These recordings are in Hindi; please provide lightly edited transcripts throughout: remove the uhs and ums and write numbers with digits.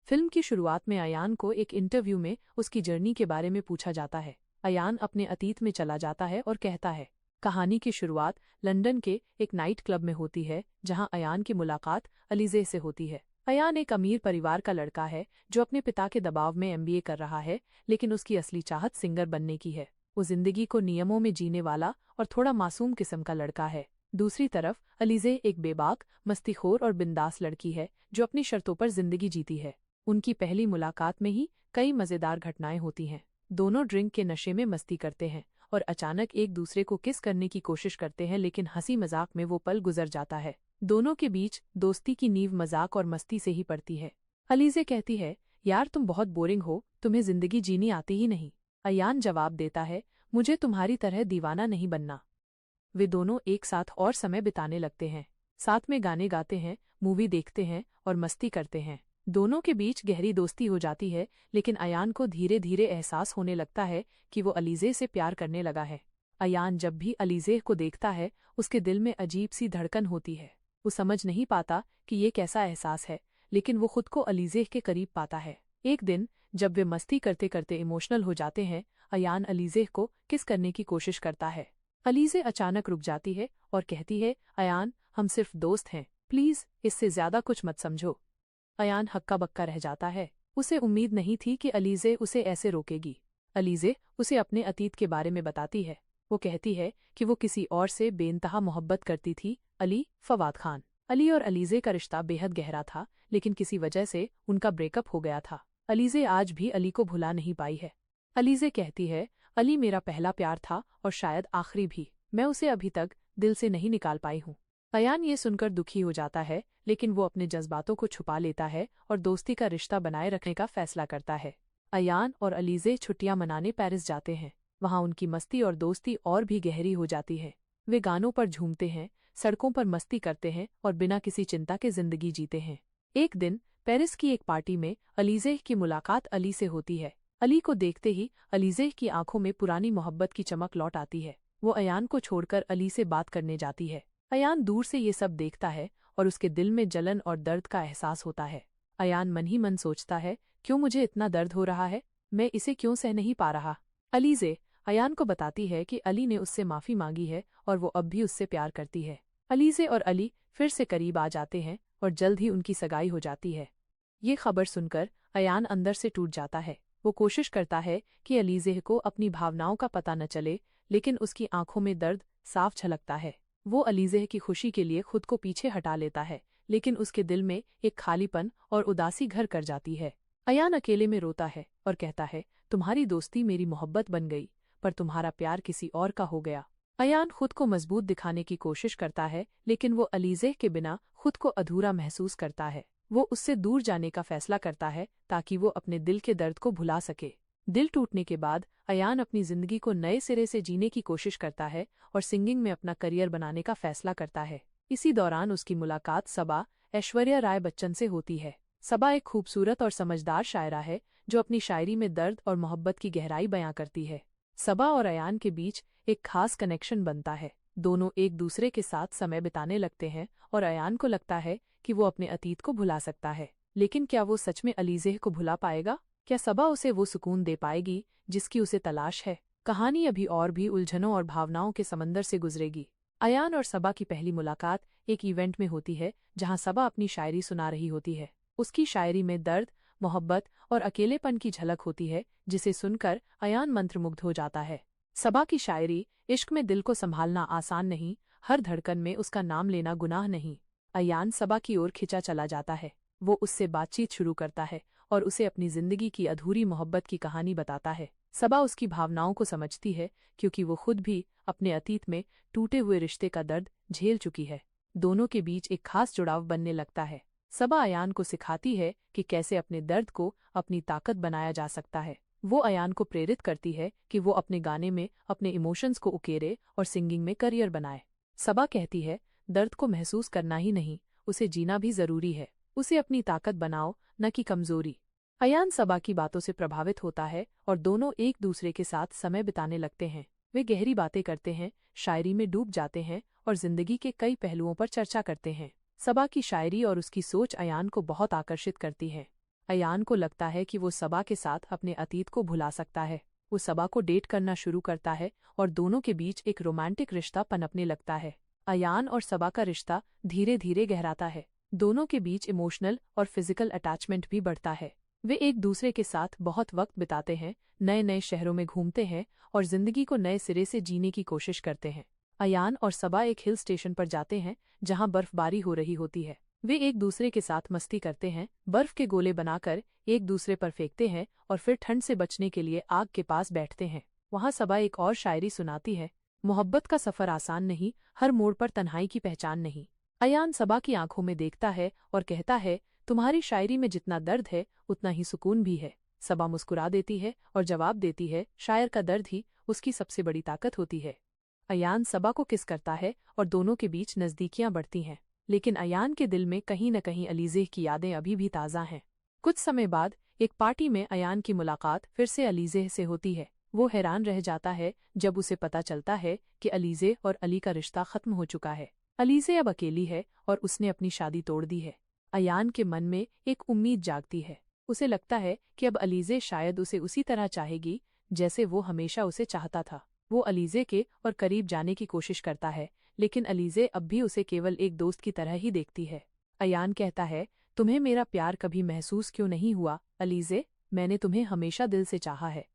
फिल्म की शुरुआत में अयान को एक इंटरव्यू में उसकी जर्नी के बारे में पूछा जाता है। अयान अपने अतीत में चला जाता है और कहता है। कहानी की शुरुआत लंदन के एक नाइट क्लब में होती है जहां अयान की मुलाकात अलीज़े से होती है। अयान एक अमीर परिवार का लड़का है जो अपने पिता के दबाव में एमबीए कर रहा है, लेकिन उसकी असली चाहत सिंगर बनने की है। वो जिंदगी को नियमों में जीने वाला और थोड़ा मासूम किस्म का लड़का है। दूसरी तरफ अलीज़े एक बेबाक, मस्तीखोर और बिंदास लड़की है जो अपनी शर्तों पर जिंदगी जीती है। उनकी पहली मुलाकात में ही कई मजेदार घटनाएं होती हैं। दोनों ड्रिंक के नशे में मस्ती करते हैं और अचानक एक दूसरे को किस करने की कोशिश करते हैं, लेकिन हंसी मजाक में वो पल गुजर जाता है। दोनों के बीच दोस्ती की नींव मजाक और मस्ती से ही पड़ती है। अलीज़े कहती है, यार तुम बहुत बोरिंग हो, तुम्हें जिंदगी जीनी आती ही नहीं। अयान जवाब देता है, मुझे तुम्हारी तरह दीवाना नहीं बनना। वे दोनों एक साथ और समय बिताने लगते हैं। साथ में गाने गाते हैं, मूवी देखते हैं और मस्ती करते हैं। दोनों के बीच गहरी दोस्ती हो जाती है, लेकिन अयान को धीरे धीरे एहसास होने लगता है कि वो अलीज़े से प्यार करने लगा है। अयान जब भी अलीज़े को देखता है उसके दिल में अजीब सी धड़कन होती है। वो समझ नहीं पाता कि ये कैसा एहसास है, लेकिन वो खुद को अलीज़े के करीब पाता है। एक दिन जब वे मस्ती करते करते इमोशनल हो जाते हैं, अयान अलीज़े को किस करने की कोशिश करता है। अलीज़े अचानक रुक जाती है और कहती है, अयान हम सिर्फ दोस्त हैं, प्लीज इससे ज्यादा कुछ मत समझो। अयान हक्का बक्का रह जाता है। उसे उम्मीद नहीं थी कि अलीज़े उसे ऐसे रोकेगी। अलीज़े उसे अपने अतीत के बारे में बताती है। वो कहती है कि वो किसी और से बेइंतहा मोहब्बत करती थी, अली फवाद खान। अली और अलीज़े का रिश्ता बेहद गहरा था, लेकिन किसी वजह से उनका ब्रेकअप हो गया था। अलीज़े आज भी अली को भुला नहीं पाई है। अलीज़े कहती है, अली मेरा पहला प्यार था और शायद आखिरी भी। मैं उसे अभी तक दिल से नहीं निकाल पाई हूँ। अयान ये सुनकर दुखी हो जाता है, लेकिन वो अपने जज्बातों को छुपा लेता है और दोस्ती का रिश्ता बनाए रखने का फैसला करता है। अयान और अलीज़े छुट्टियां मनाने पेरिस जाते हैं। वहां उनकी मस्ती और दोस्ती और भी गहरी हो जाती है। वे गानों पर झूमते हैं, सड़कों पर मस्ती करते हैं और बिना किसी चिंता के जिंदगी जीते हैं। एक दिन पेरिस की एक पार्टी में अलीज़े की मुलाकात अली से होती है। अली को देखते ही अलीज़े की आंखों में पुरानी मोहब्बत की चमक लौट आती है। वो अयान को छोड़कर अली से बात करने जाती है। अयान दूर से ये सब देखता है और उसके दिल में जलन और दर्द का एहसास होता है। अयान मन ही मन सोचता है, क्यों मुझे इतना दर्द हो रहा है, मैं इसे क्यों सह नहीं पा रहा। अलीज़े अयान को बताती है कि अली ने उससे माफी मांगी है और वो अब भी उससे प्यार करती है। अलीज़े और अली फिर से करीब आ जाते हैं और जल्द ही उनकी सगाई हो जाती है। ये खबर सुनकर अयान अंदर से टूट जाता है। वो कोशिश करता है कि अलीज़े को अपनी भावनाओं का पता न चले, लेकिन उसकी आंखों में दर्द साफ झलकता है। वो अलीज़े की खुशी के लिए खुद को पीछे हटा लेता है, लेकिन उसके दिल में एक खालीपन और उदासी घर कर जाती है। अयान अकेले में रोता है और कहता है, तुम्हारी दोस्ती मेरी मोहब्बत बन गई, पर तुम्हारा प्यार किसी और का हो गया। अयान खुद को मजबूत दिखाने की कोशिश करता है, लेकिन वो अलीज़े के बिना खुद को अधूरा महसूस करता है। वो उससे दूर जाने का फैसला करता है ताकि वो अपने दिल के दर्द को भुला सके। दिल टूटने के बाद अयान अपनी जिंदगी को नए सिरे से जीने की कोशिश करता है और सिंगिंग में अपना करियर बनाने का फैसला करता है। इसी दौरान उसकी मुलाकात सबा ऐश्वर्या राय बच्चन से होती है। सबा एक खूबसूरत और समझदार शायरा है जो अपनी शायरी में दर्द और मोहब्बत की गहराई बयां करती है। सबा और अयान के बीच एक खास कनेक्शन बनता है। दोनों एक दूसरे के साथ समय बिताने लगते हैं और अयान को लगता है कि वो अपने अतीत को भुला सकता है। लेकिन क्या वो सच में अलीज़े को भुला पाएगा? क्या सबा उसे वो सुकून दे पाएगी जिसकी उसे तलाश है? कहानी अभी और भी उलझनों और भावनाओं के समंदर से गुजरेगी। अयान और सबा की पहली मुलाकात एक इवेंट में होती है जहां सबा अपनी शायरी सुना रही होती है। उसकी शायरी में दर्द, मोहब्बत और अकेलेपन की झलक होती है, जिसे सुनकर अयान मंत्रमुग्ध हो जाता है। सबा की शायरी, इश्क में दिल को संभालना आसान नहीं, हर धड़कन में उसका नाम लेना गुनाह नहीं। अयान सबा की ओर खिंचा चला जाता है। वो उससे बातचीत शुरू करता है और उसे अपनी जिंदगी की अधूरी मोहब्बत की कहानी बताता है। सबा उसकी भावनाओं को समझती है क्योंकि वो खुद भी अपने अतीत में टूटे हुए रिश्ते का दर्द झेल चुकी है। दोनों के बीच एक खास जुड़ाव बनने लगता है। सबा अयान को सिखाती है कि कैसे अपने दर्द को अपनी ताकत बनाया जा सकता है। वो अयान को प्रेरित करती है कि वो अपने गाने में अपने इमोशंस को उकेरे और सिंगिंग में करियर बनाए। सबा कहती है, दर्द को महसूस करना ही नहीं, उसे जीना भी जरूरी है। उसे अपनी ताकत बनाओ, न कि कमजोरी। अयान सबा की बातों से प्रभावित होता है और दोनों एक दूसरे के साथ समय बिताने लगते हैं। वे गहरी बातें करते हैं, शायरी में डूब जाते हैं और जिंदगी के कई पहलुओं पर चर्चा करते हैं। सबा की शायरी और उसकी सोच अयान को बहुत आकर्षित करती है। अयान को लगता है कि वो सबा के साथ अपने अतीत को भुला सकता है। वो सबा को डेट करना शुरू करता है और दोनों के बीच एक रोमांटिक रिश्ता पनपने लगता है। अयान और सबा का रिश्ता धीरे धीरे गहराता है। दोनों के बीच इमोशनल और फिजिकल अटैचमेंट भी बढ़ता है। वे एक दूसरे के साथ बहुत वक्त बिताते हैं, नए नए शहरों में घूमते हैं और जिंदगी को नए सिरे से जीने की कोशिश करते हैं। अयान और सबा एक हिल स्टेशन पर जाते हैं जहां बर्फबारी हो रही होती है। वे एक दूसरे के साथ मस्ती करते हैं, बर्फ के गोले बनाकर एक दूसरे पर फेंकते हैं और फिर ठंड से बचने के लिए आग के पास बैठते हैं। वहां सबा एक और शायरी सुनाती है, मोहब्बत का सफर आसान नहीं, हर मोड़ पर तन्हाई की पहचान नहीं। अयान सबा की आंखों में देखता है और कहता है, तुम्हारी शायरी में जितना दर्द है उतना ही सुकून भी है। सबा मुस्कुरा देती है और जवाब देती है, शायर का दर्द ही उसकी सबसे बड़ी ताकत होती है। अयान सबा को किस करता है और दोनों के बीच नजदीकियां बढ़ती हैं, लेकिन अयान के दिल में कहीं न कहीं अलीज़ेह की यादें अभी भी ताज़ा हैं। कुछ समय बाद एक पार्टी में अयान की मुलाकात फिर से अलीज़ेह से होती है। वो हैरान रह जाता है जब उसे पता चलता है कि अलीज़ेह और अली का रिश्ता खत्म हो चुका है। अलीज़ेह अब अकेली है और उसने अपनी शादी तोड़ दी है। अयान के मन में एक उम्मीद जागती है। उसे लगता है कि अब अलीज़ेह शायद उसे उसी तरह चाहेगी जैसे वो हमेशा उसे चाहता था। वो अलीज़ेह के और करीब जाने की कोशिश करता है, लेकिन अलीज़ेह अब भी उसे केवल एक दोस्त की तरह ही देखती है। अयान कहता है, तुम्हें मेरा प्यार कभी महसूस क्यों नहीं हुआ अलीज़ेह? मैंने तुम्हें हमेशा दिल से चाहा है।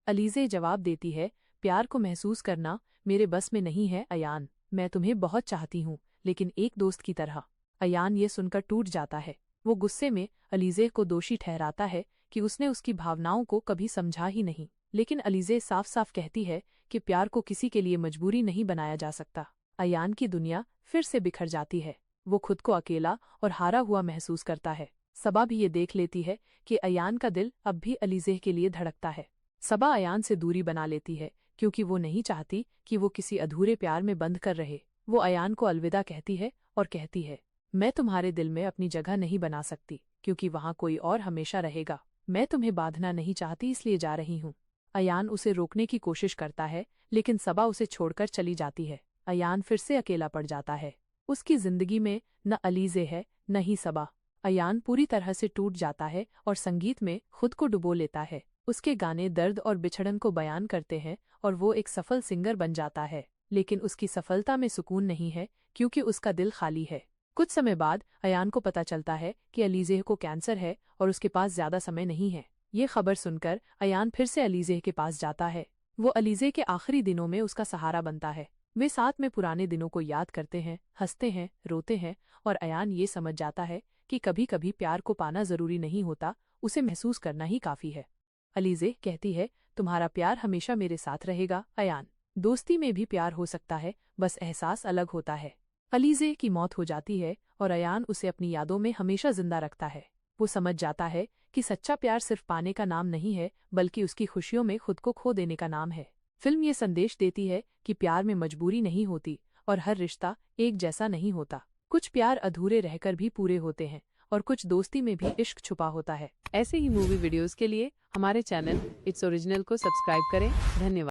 अलीज़ेह जवाब देती है, प्यार को महसूस करना मेरे बस में नहीं है अयान। मैं तुम्हें बहुत चाहती हूँ, लेकिन एक दोस्त की तरह। अयान ये सुनकर टूट जाता है। वो गुस्से में अलीज़ेह को दोषी ठहराता है कि उसने उसकी भावनाओं को कभी समझा ही नहीं। लेकिन अलीज़ेह साफ साफ कहती है कि प्यार को किसी के लिए मजबूरी नहीं बनाया जा सकता। अयान की दुनिया फिर से बिखर जाती है। वो खुद को अकेला और हारा हुआ महसूस करता है। सबा भी ये देख लेती है कि अयान का दिल अब भी अलीज़ेह के लिए धड़कता है। सबा अयान से दूरी बना लेती है क्योंकि वो नहीं चाहती कि वो किसी अधूरे प्यार में बंध कर रहे। वो अयान को अलविदा कहती है और कहती है, मैं तुम्हारे दिल में अपनी जगह नहीं बना सकती क्योंकि वहाँ कोई और हमेशा रहेगा। मैं तुम्हें बांधना नहीं चाहती, इसलिए जा रही हूँ। अयान उसे रोकने की कोशिश करता है, लेकिन सबा उसे छोड़कर चली जाती है। अयान फिर से अकेला पड़ जाता है। उसकी जिंदगी में न अलीज़ेह है न ही सबा। अयान पूरी तरह से टूट जाता है और संगीत में खुद को डुबो लेता है। उसके गाने दर्द और बिछड़न को बयान करते हैं और वो एक सफल सिंगर बन जाता है। लेकिन उसकी सफलता में सुकून नहीं है क्योंकि उसका दिल खाली है। कुछ समय बाद अयान को पता चलता है कि अलीज़ेह को कैंसर है और उसके पास ज्यादा समय नहीं है। ये खबर सुनकर अयान फिर से अलीज़ेह के पास जाता है। वो अलीज़ेह के आखिरी दिनों में उसका सहारा बनता है। वे साथ में पुराने दिनों को याद करते हैं, हंसते हैं, रोते हैं और अयान ये समझ जाता है कि कभी कभी प्यार को पाना जरूरी नहीं होता, उसे महसूस करना ही काफी है। अलीज़ेह कहती है, तुम्हारा प्यार हमेशा मेरे साथ रहेगा अयान। दोस्ती में भी प्यार हो सकता है, बस एहसास अलग होता है। अलीज़ेह की मौत हो जाती है और अयान उसे अपनी यादों में हमेशा जिंदा रखता है। वो समझ जाता है कि सच्चा प्यार सिर्फ पाने का नाम नहीं है, बल्कि उसकी खुशियों में खुद को खो देने का नाम है। फिल्म ये संदेश देती है कि प्यार में मजबूरी नहीं होती और हर रिश्ता एक जैसा नहीं होता। कुछ प्यार अधूरे रहकर भी पूरे होते हैं और कुछ दोस्ती में भी इश्क छुपा होता है। ऐसे ही मूवी वीडियोस के लिए हमारे चैनल इट्स ओरिजिनल को सब्सक्राइब करें। धन्यवाद।